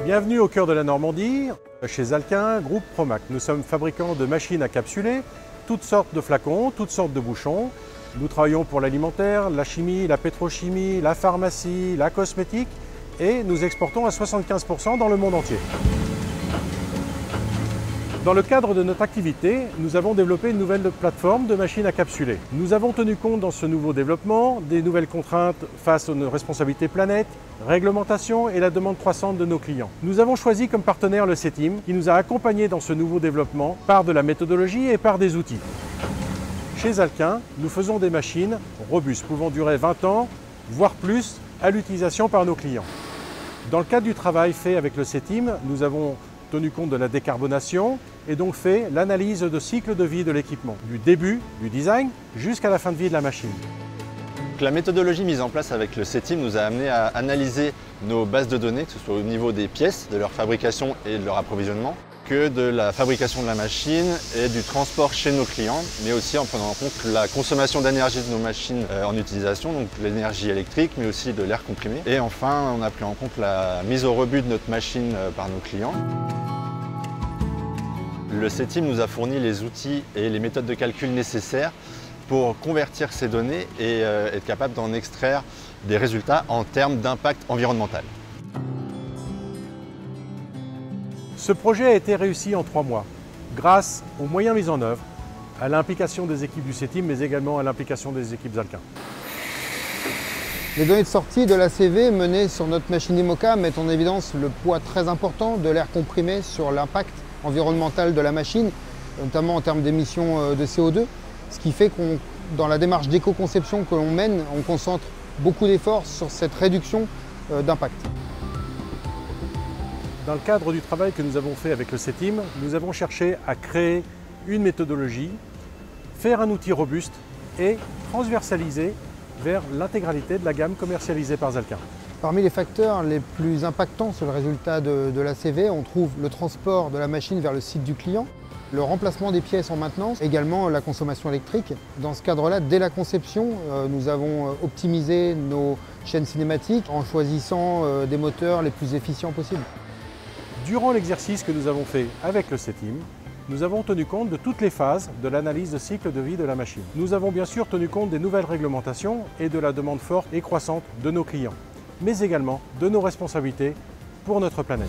Bienvenue au cœur de la Normandie, chez Alquin, groupe Promac. Nous sommes fabricants de machines à capsuler, toutes sortes de flacons, toutes sortes de bouchons. Nous travaillons pour l'alimentaire, la chimie, la pétrochimie, la pharmacie, la cosmétique et nous exportons à 75% dans le monde entier. Dans le cadre de notre activité, nous avons développé une nouvelle plateforme de machines à capsuler. Nous avons tenu compte dans ce nouveau développement des nouvelles contraintes face aux responsabilités planète, réglementation et la demande croissante de nos clients. Nous avons choisi comme partenaire le CETIM qui nous a accompagnés dans ce nouveau développement par de la méthodologie et par des outils. Chez Alquin, nous faisons des machines robustes pouvant durer 20 ans, voire plus, à l'utilisation par nos clients. Dans le cadre du travail fait avec le CETIM, nous avons tenu compte de la décarbonation et donc fait l'analyse de cycle de vie de l'équipement, du début du design jusqu'à la fin de vie de la machine. La méthodologie mise en place avec le CETIM nous a amené à analyser nos bases de données, que ce soit au niveau des pièces, de leur fabrication et de leur approvisionnement, que de la fabrication de la machine et du transport chez nos clients, mais aussi en prenant en compte la consommation d'énergie de nos machines en utilisation, donc l'énergie électrique, mais aussi de l'air comprimé. Et enfin, on a pris en compte la mise au rebut de notre machine par nos clients. Le CETIM nous a fourni les outils et les méthodes de calcul nécessaires pour convertir ces données et être capable d'en extraire des résultats en termes d'impact environnemental. Ce projet a été réussi en 3 mois, grâce aux moyens mis en œuvre, à l'implication des équipes du CETIM, mais également à l'implication des équipes Alquin. Les données de sortie de l'ACV menées sur notre machine IMOCA mettent en évidence le poids très important de l'air comprimé sur l'impact environnemental de la machine, notamment en termes d'émissions de CO2, ce qui fait qu'on, dans la démarche d'éco-conception que l'on mène, on concentre beaucoup d'efforts sur cette réduction d'impact. Dans le cadre du travail que nous avons fait avec le CETIM, nous avons cherché à créer une méthodologie, faire un outil robuste et transversaliser vers l'intégralité de la gamme commercialisée par Alquin. Parmi les facteurs les plus impactants sur le résultat de l'ACV, on trouve le transport de la machine vers le site du client, le remplacement des pièces en maintenance, également la consommation électrique. Dans ce cadre-là, dès la conception, nous avons optimisé nos chaînes cinématiques en choisissant des moteurs les plus efficients possibles. Durant l'exercice que nous avons fait avec le CETIM, nous avons tenu compte de toutes les phases de l'analyse de cycle de vie de la machine. Nous avons bien sûr tenu compte des nouvelles réglementations et de la demande forte et croissante de nos clients, mais également de nos responsabilités pour notre planète.